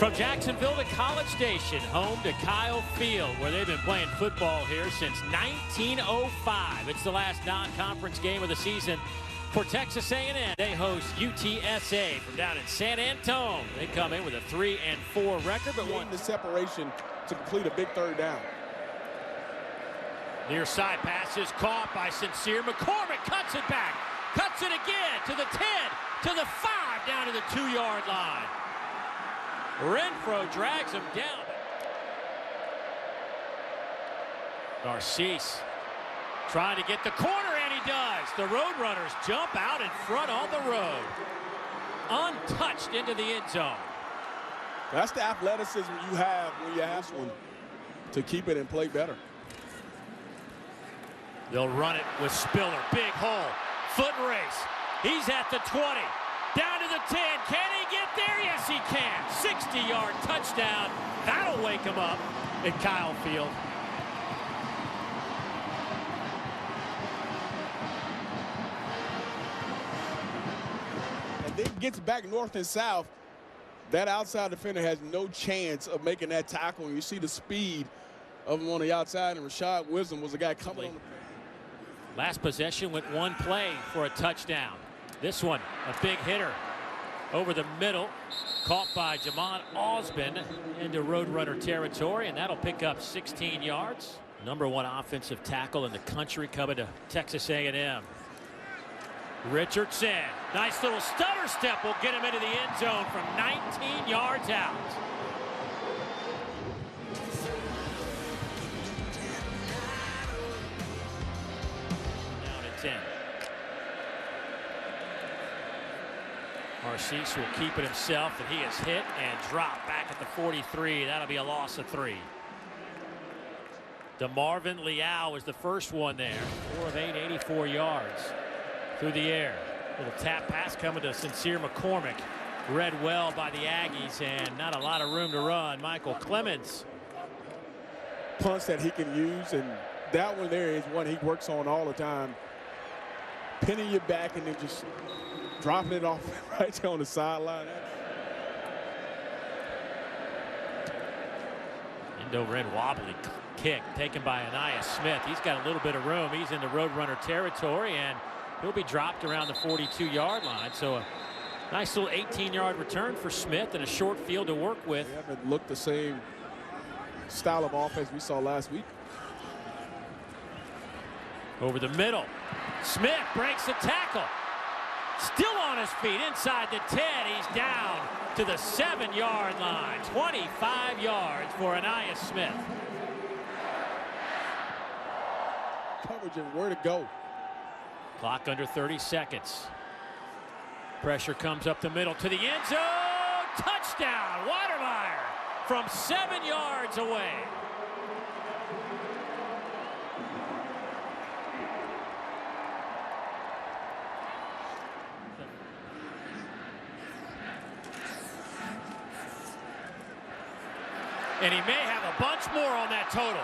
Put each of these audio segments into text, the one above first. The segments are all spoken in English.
From Jacksonville to College Station, home to Kyle Field, where they've been playing football here since 1905. It's the last non-conference game of the season for Texas A&M. They host UTSA from down in San Antonio. They come in with a 3-4 record, but won the separation to complete a big third down. Near side pass is caught by Sincere. McCormick cuts it back, cuts it again to the 10, to the 5, down to the 2-yard line. Renfro drags him down. Narcisse trying to get the corner, and he does. The Roadrunners jump out in front on the road. Untouched into the end zone. That's the athleticism you have when you ask one to keep it and play better. They'll run it with Spiller. Big hole. Foot race. He's at the 20. Down to the 10. Can he get there? Yes, he can. 60-yard touchdown. That'll wake him up at Kyle Field. And then gets back north and south. That outside defender has no chance of making that tackle. And you see the speed of him on the outside, and Rashad Wisdom was the guy coming on the last possession went one play for a touchdown. This one, a big hitter over the middle, caught by Jamon Osmond into Roadrunner territory, and that'll pick up 16 yards. #1 offensive tackle in the country coming to Texas A&M. Richardson, nice little stutter step will get him into the end zone from 19 yards out. Down at 10. Narcisse will keep it himself, and he is hit and dropped back at the 43. That'll be a loss of 3. DeMarvin Leal was the first one there. 4 of 8, 84 yards through the air. Little tap pass coming to Sincere McCormick. Read well by the Aggies, and not a lot of room to run. Michael Clemens. Punts that he can use, and that one there is one he works on all the time. Pinning your back and then just dropping it off right there on the sideline. End over end wobbly kick taken by Anaya Smith. He's got a little bit of room. He's in the Roadrunner territory, and he'll be dropped around the 42-yard line. So a nice little 18-yard return for Smith and a short field to work with. They haven't looked the same style of offense we saw last week. Over the middle. Smith breaks the tackle. Still on his feet inside the 10. He's down to the 7-yard line. 25 yards for Anaya Smith. Coverage and where to go. Clock under 30 seconds. Pressure comes up the middle to the end zone. Touchdown, Watermeyer from 7 yards away. And he may have a bunch more on that total.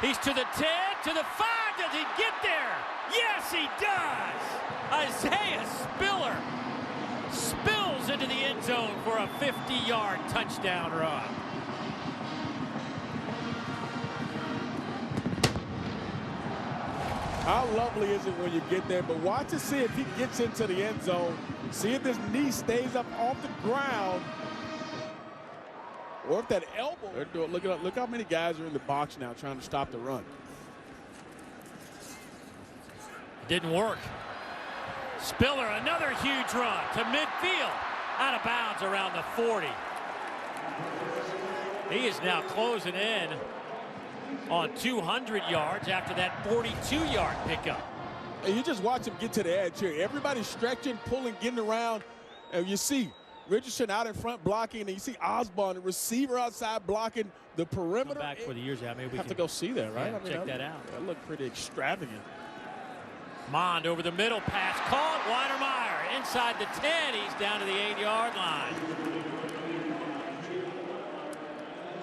He's to the 10, to the 5. Does he get there? Yes, he does. Isaiah Spiller spills into the end zone for a 50-yard touchdown run. How lovely is it when you get there? But watch to see if he gets into the end zone. See if his knee stays up off the ground. Or if that elbow. Look how many guys are in the box now trying to stop the run. Didn't work. Spiller, another huge run to midfield. Out of bounds around the 40. He is now closing in on 200 yards after that 42-yard pickup. And you just watch him get to the edge here. Everybody's stretching, pulling, getting around. And you see Richardson out in front blocking, and you see Osborne, the receiver outside blocking the perimeter. Come back for the years out. Maybe we have to go see that, right? Yeah, I mean, check that out. That looked pretty extravagant. Mond over the middle, pass caught. Weinermeyer inside the 10. He's down to the 8-yard line.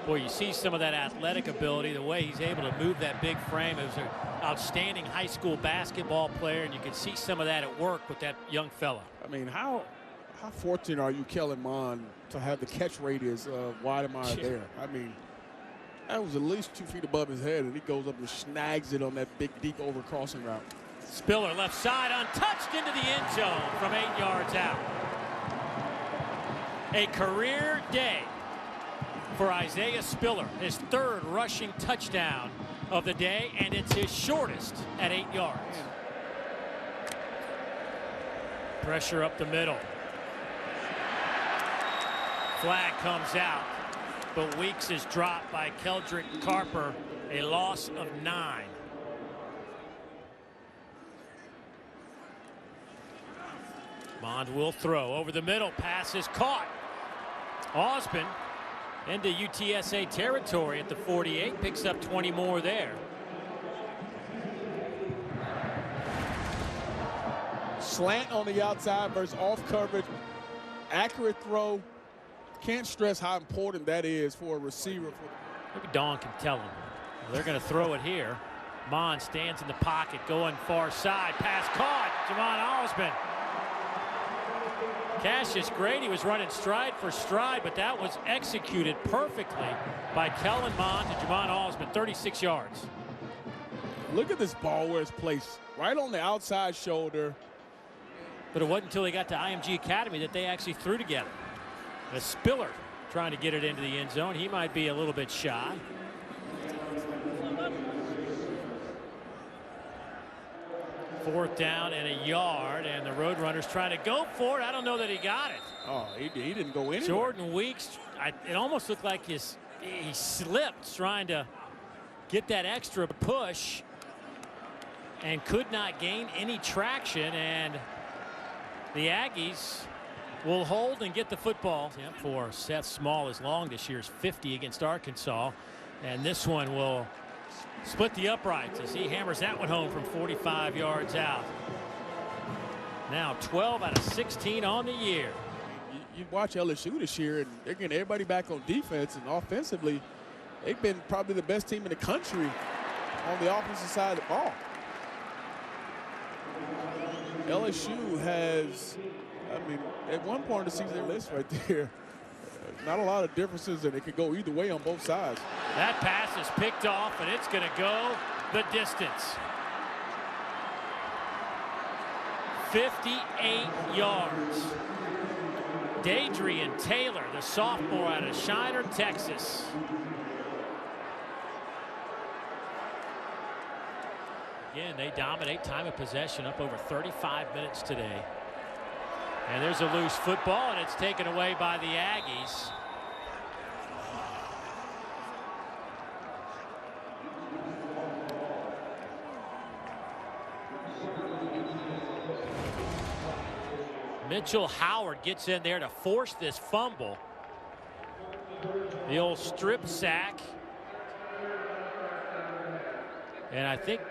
Boy, you see some of that athletic ability, the way he's able to move that big frame. He was an outstanding high school basketball player, and you can see some of that at work with that young fella. I mean, how How fortunate are you, Kellen Mond, to have the catch radius of Weidemeyer there? I mean, that was at least 2 feet above his head, and he goes up and snags it on that big, deep overcrossing route. Spiller left side, untouched into the end zone from 8 yards out. A career day for Isaiah Spiller, his 3rd rushing touchdown of the day, and it's his shortest at 8 yards. Pressure up the middle. Flag comes out, but Weeks is dropped by Keldrick Carper, a loss of 9. Mond will throw over the middle. Pass is caught. Osborne into UTSA territory at the 48. Picks up 20 more there. Slant on the outside versus off coverage. Accurate throw. Can't stress how important that is for a receiver. Maybe Dawn can tell him. They're going to throw it here. Mond stands in the pocket, going far side. Pass caught. Jamon Osborne. Cassius Grady was running stride for stride, but that was executed perfectly by Kellen Mond to Jamon Osborne, 36 yards. Look at this ball where it's placed. Right on the outside shoulder. But it wasn't until they got to IMG Academy that they actually threw together. A Spiller trying to get it into the end zone. He might be a little bit shy. Fourth down and a yard, and the Roadrunners trying to go for it. I don't know that he got it. Oh, he didn't go anywhere. Jordan Weeks, it almost looked like he slipped trying to get that extra push and could not gain any traction, and the Aggies will hold and get the football. For Seth Small is long this year's 50 against Arkansas, and this one will split the uprights as he hammers that one home from 45 yards out. Now 12 out of 16 on the year. You watch LSU this year, and they're getting everybody back on defense, and offensively, they've been probably the best team in the country on the offensive side of the ball. LSU has, I mean, at one point of the season, their list right there, not a lot of differences, and it could go either way on both sides. That pass is picked off, and it's going to go the distance. 58 yards. Dadrian Taylor, the sophomore out of Shiner, Texas. Again, they dominate time of possession, up over 35 minutes today. And there's a loose football, and it's taken away by the Aggies. Mitchell Howard gets in there to force this fumble. The old strip sack. And I think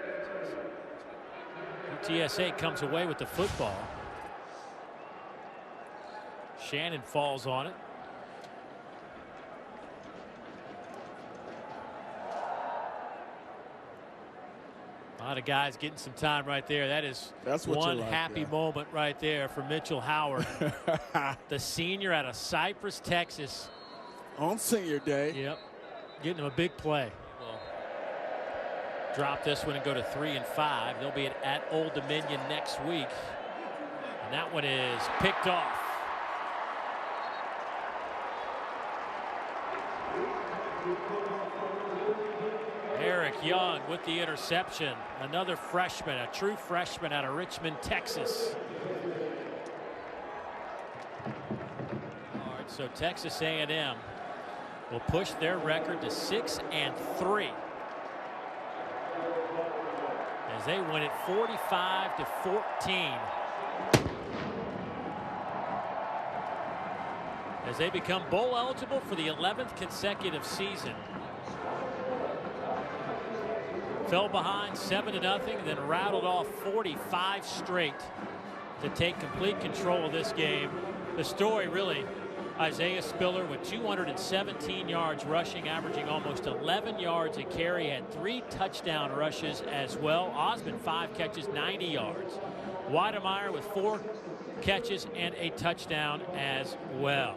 UTSA comes away with the football. Shannon falls on it. A lot of guys getting some time right there. That's one happy moment right there for Mitchell Howard. The senior out of Cypress, Texas. On senior day. Yep. Getting him a big play. Well, drop this one and go to 3-5. They'll be at Old Dominion next week. And that one is picked off. Eric Young with the interception. Another freshman, a true freshman out of Richmond, Texas. All right, so Texas A&M will push their record to 6-3 as they win it 45-14. As they become bowl eligible for the 11th consecutive season. Fell behind 7-0, then rattled off 45 straight to take complete control of this game. The story really, Isaiah Spiller with 217 yards rushing, averaging almost 11 yards a carry, had 3 touchdown rushes as well. Osborne 5 catches, 90 yards. Weidemeyer with 4 catches and a touchdown as well.